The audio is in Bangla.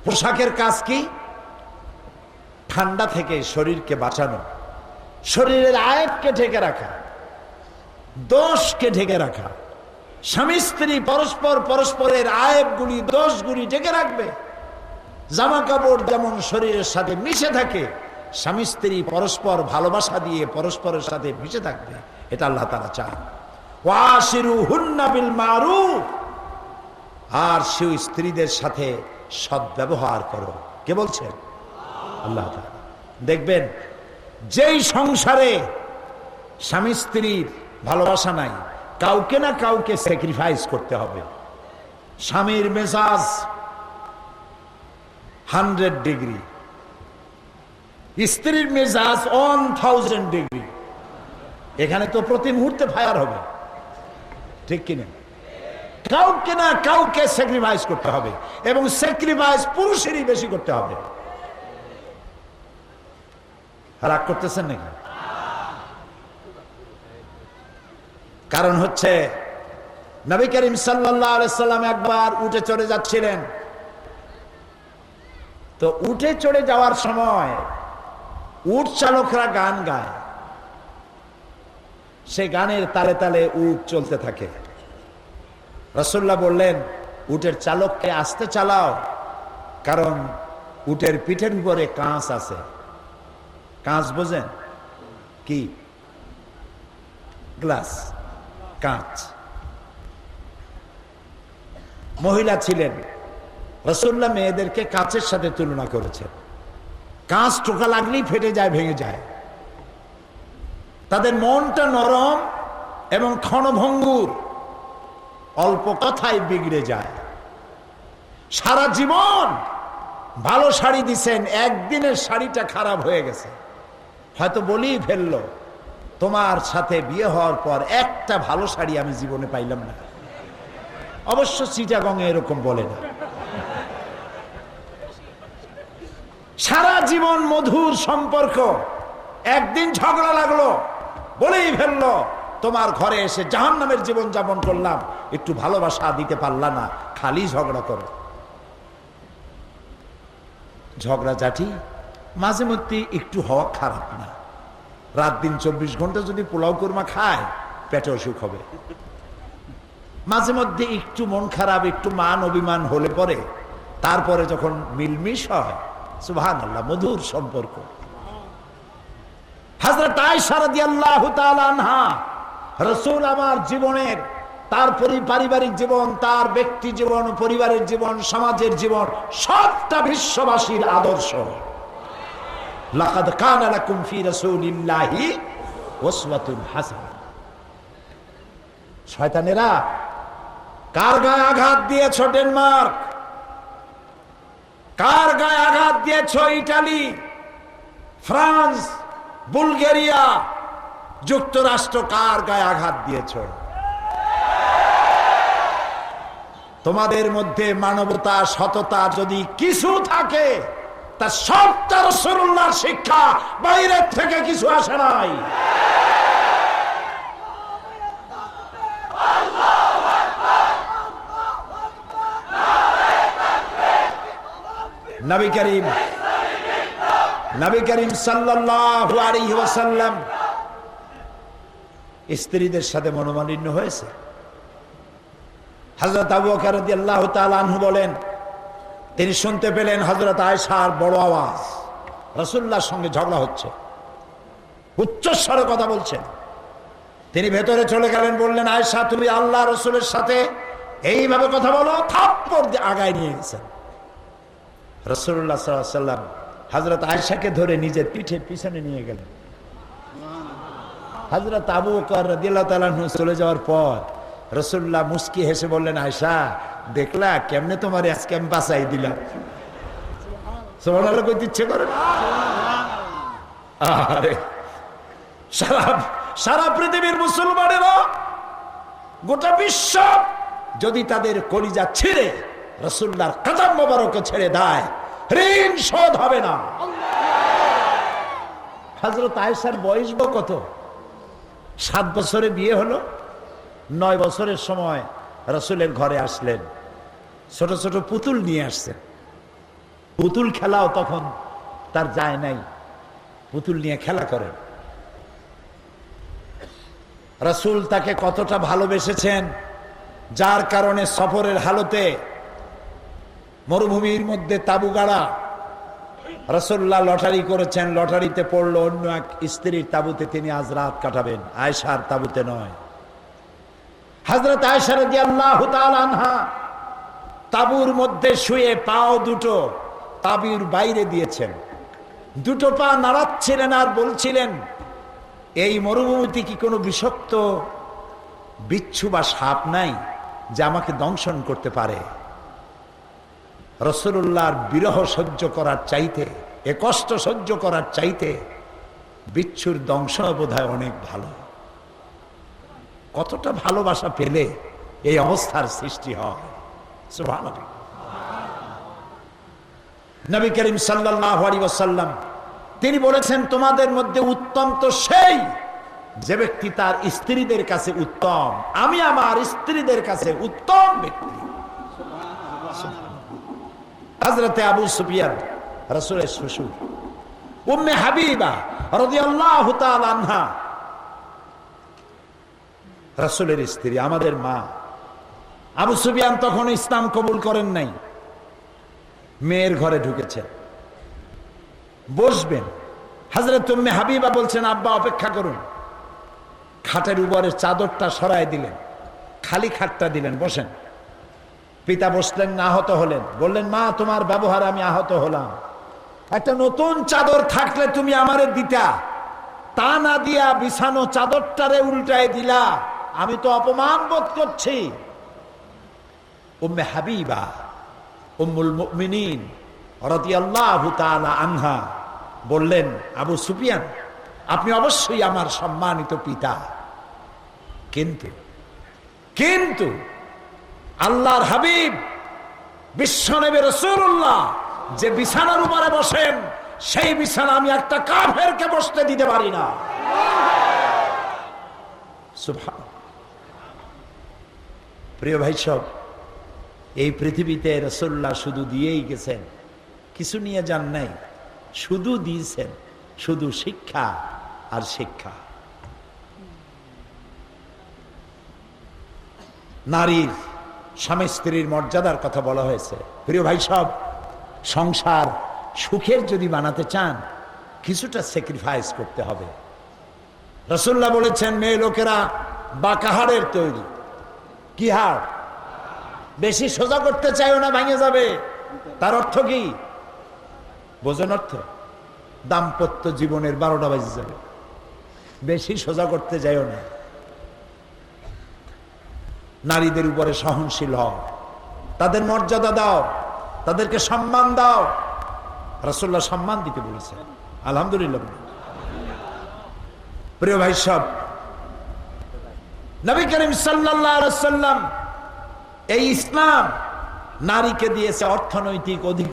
পোশাকের কাজ কি? ঠান্ডা থেকে শরীরকে বাঁচানো, শরীরের আয়েবকে ঢেকে রাখা, দোষকে ঢেকে রাখা। স্বামী স্ত্রী পরস্পরের আয়েবগুলি, দোষগুলি ঢেকে রাখবে। জামা কাপড় যেমন শরীরের সাথে মিশে থাকে, স্বামী স্ত্রী পরস্পর ভালোবাসা দিয়ে পরস্পরের সাথে মিশে থাকবে, এটা আল্লাহ তাআলা চান। ওয়াশিরুহুন্না বিল মারুফ, আর সেই স্ত্রীদের সাথে সদ্ব্যবহার করো। কে বলছেন? আল্লাহ তাআলা। দেখবেন যেই সংসারে স্বামী স্ত্রীর ভালোবাসা নাই, কাউকে না কাউকে স্যাক্রিফাইস করতে হবে। স্বামীর মেজাজ 100 ডিগ্রি, স্ত্রীর মেজাজ 1000 ডিগ্রি। এখানে তো প্রতি মুহূর্তে ফায়ার হবে, ঠিক কিনা? কাউকে না কাউকে স্যাক্রিফাইস করতে হবে, এবং স্যাক্রিফাইস পুরুষেরই বেশি করতে হবে। রাগ করতেছেন নাকি? কারণ হচ্ছে নবী করিম সাল্লাল্লাহু আলাইহি সাল্লাম একবার উঠে চড়ে যাচ্ছিলেন। তো উঠে চড়ে যাওয়ার সময় উট চালকরা গান গায়, সে গানের তালে তালে উট চলতে থাকে। রাসূলুল্লাহ বললেন, উটের চালককে আস্তে চালাও, কারণ উটের পিঠের উপরে কাঁচ আছে। কাঁচ বোঝেন কি? গ্লাস, কাঁচ। মহিলা ছিলেন, রাসূলুল্লাহ মেয়েদেরকে কাঁচের সাথে তুলনা করেছেন। কাঁচ টোকা লাগলেই ফেটে যায়, ভেঙে যায়। তাদের মনটা নরম এবং ক্ষণভঙ্গুর, অল্প কথায় বিগড়ে যায়। সারা জীবন ভালো শাড়ি দিছেন, একদিনের শাড়িটা খারাপ হয়ে গেছে, হয়তো বলেই ফেললো, তোমার সাথে বিয়ে হওয়ার পর একটা ভালো শাড়ি আমি জীবনে পাইলাম না। অবশ্য চিটাগংয়ে এরকম বলে না। সারা জীবন মধুর সম্পর্ক, একদিন ঝগড়া লাগলো, বলেই ফেললো, তোমার ঘরে এসে জাহান্নামের জীবন যাপন করলাম, একটু ভালোবাসা দিতে পারলা না, খালি ঝগড়া করো। ঝগড়াঝাটি মাঝে মধ্যে একটু হওয়া খারাপ না। রাত দিন 24 ঘন্টা যদি পোলাও কোরমা খায়, পেটে অসুখ হবে। মাঝে মধ্যে একটু মন খারাপ, একটু মান অভিমান হলে পরে, তারপরে যখন মিলমিশ হয়, সুবহানাল্লাহ, মধুর সম্পর্ক। হযরত আয়েশা রাদিয়াল্লাহু তাআলা আনহা, রাসূল আমার জীবনের, তার পারিবারিক জীবন, তার ব্যক্তি জীবন, পরিবারের জীবন, সমাজের জীবন, সবটা বিশ্ববাসীর আদর্শ। লাকাদ কানা লাকুম ফি রাসূলিল্লাহি উসওয়াতুন হাসানাহ। শয়তানেরা কার গায়ে আঘাত দিয়েছ? ডেনমার্ক। কার গায়ে আঘাত দিয়েছ? ইটালি, ফ্রান্স, বুলগেরিয়া, যুক্তরাষ্ট্র। কার গায়ে আঘাত দিয়েছ? তোমাদের মধ্যে মানবতা, সততা যদি কিছু থাকে, তা সবটা রাসূলুল্লাহর শিক্ষা, বাইরের থেকে কিছু আসে নাই। নবী করিম সাল্লাল্লাহু আলাইহি ওয়াসাল্লাম স্ত্রীদের সাথে মনোমালিন্য হয়েছে। হযরত আবু বকর রাদিয়াল্লাহু তাআলা আনহু বলেন, তিনি শুনতে পেলেন হযরত আয়েশার বড় আওয়াজ, রাসূলুল্লাহর সঙ্গে ঝগড়া হচ্ছে, উচ্চস্বরে কথা বলছেন। তিনি ভেতরে চলে গেলেন, বললেন, আয়েশা, তুমি আল্লাহ রাসূলের সাথে এইভাবে কথা বলো? থাপ্পড় দিয়ে আগায় নিয়ে গেছেন। রাসূলুল্লাহ সাল্লাল্লাহু আলাইহি ওয়াসাল্লাম হযরত আয়েশাকে ধরে নিজের পিঠের পিছনে নিয়ে গেলেন। হযরত আবু বকর রাদিয়াল্লাহু তাআলা আনহু চলে যাওয়ার পর রাসূলুল্লাহ মুস্কি হেসে বললেন, আয়েশা, দেখলা কেমনে তোমার আজকে আমি বাঁচাই দিলাম? সুবহানাল্লাহ কইতে ইচ্ছে করে? আরে সারা পৃথিবীর মুসলমানেরা, গোটা বিশ্ব যদি তাদের কলিজা ছিঁড়ে রাসূলুল্লাহর কদম মোবারকে ছেড়ে দেয়, ঋণ শোধ হবে না। হযরত আয়েশার বয়স কত? 7 বছরে বিয়ে হলো। 9 বছরের সময় রাসূলের ঘরে আসলেন, ছোট ছোট পুতুল নিয়ে আসছেন। পুতুল খেলাও তখন তার যায় নাই, পুতুল নিয়ে খেলা করেন। রাসূল তাকে কতটা ভালোবেসেছেন, যার কারণে সফরের হালতে মরুভূমির মধ্যে তাবু গাড়া, রাসূলুল্লাহ লটারি করেছেন, লটারিতে পড়লো অন্য এক স্ত্রীর তাবুতে তিনি আজ রাত কাটাবেন, আয়েশার তাবুতে নয়। হযরত আয়েশা রাদিয়াল্লাহু তাআলা আনহা তাবুর মধ্যে শুয়ে পাও দুটো তাবুর বাইরে দিয়েছেন, দুটো পা নাড়াচ্ছিলেন আর বলছিলেন, এই মরুভূমিতে কি কোনো বিষাক্ত বিচ্ছু বা সাপ নাই যে আমাকে দংশন করতে পারে? রাসূলুল্লাহর বিরহ সহ্য করার চাইতে, এ কষ্ট সহ্য করার চাইতে বিচ্ছুর দংশন বোধহয় অনেক ভালো। কতটা ভালোবাসা পেলে এই অবস্থার সৃষ্টি হয়। সুবহানাল্লাহ। নবী করিম সাল্লাল্লাহু আলাইহি ওয়াসাল্লাম তিনি বলেছেন, তোমাদের মধ্যে উত্তম তো সেই যে ব্যক্তি তার স্ত্রীদের কাছে উত্তম। আমি আমার স্ত্রীদের কাছে উত্তম ব্যক্তি। হযরতে আবু সুফিয়ান রাসূলের শ্বশুর, উম্মে হাবিবা রাদিয়াল্লাহু তাআলা আনহা রাসূলের স্ত্রী, আমাদের মা। আবু সুফিয়ান তখন ইসলাম কবুল করেন নাই, মেয়ের ঘরে ঢুকেছেন, বসবেন। হযরত উম্মে হাবিবা বলছেন, আব্বা অপেক্ষা করুন। খাটের উপরের চাদরটা সরায় দিলেন, খালি খাটটা দিলেন, বসেন। পিতা বসলেন, আহত হলেন, বললেন, মা তোমার ব্যবহার আমি আহত হলাম, একটা নতুন চাদর থাকলে তুমি আমারে দিতা, তা না দিয়া বিছানো চাদরটারে উল্টায় দিলা, আমি তো অপমান বোধ করছি। উম্মে হাবিবা উম্মুল মুমিনিন রাদিয়াল্লাহু তাআলা আনহা বললেন, আবু সুফিয়ান আপনি অবশ্যই আমার সম্মানিত পিতা, কিন্তু আল্লাহর হাবিব বিশ্বনবী রাসূলুল্লাহ যে বিছানার উপরে বসেন, সেই বিছানা আমি একটা কাফেরকে বসতে দিতে পারি না। সুবহান। প্রিয় ভাই সব, এই পৃথিবীতে রাসূলুল্লাহ শুধু দিয়েই গেছেন, কিছু নিয়ে যান নাই, শুধু দিয়েছেন, শুধু শিক্ষা আর শিক্ষা। নারীর স্বামী স্ত্রীর মর্যাদার কথা বলা হয়েছে। প্রিয় ভাই সব, সংসার সুখের যদি বানাতে চান, কিছুটা স্যাক্রিফাইস করতে হবে। রাসূলুল্লাহ বলেছেন, মেয়ে লোকেরা বাঁকা হাড়ের তৈরি। কি হাড়? বেশি সোজা করতে চাইও না, ভেঙে যাবে। তার অর্থ কি বোঝেন? অর্থ দাম্পত্য জীবনের 12টা বাজে যাবে। বেশি সোজা করতে যাইও না। নারীদের উপরে সহনশীল হও, তাদের মর্যাদা দাও, তাদেরকে সম্মান দাও। রাসূলুল্লাহ সম্মান দিতে বলেছেন, আলহামদুলিল্লাহ। প্রিয় ভাই সব, নবী করিম সাল্লাল্লাহু আলাইহি ওয়াসাল্লাম এই ইসলাম নারীকে দিয়েছে অর্থনৈতিক অধিকার।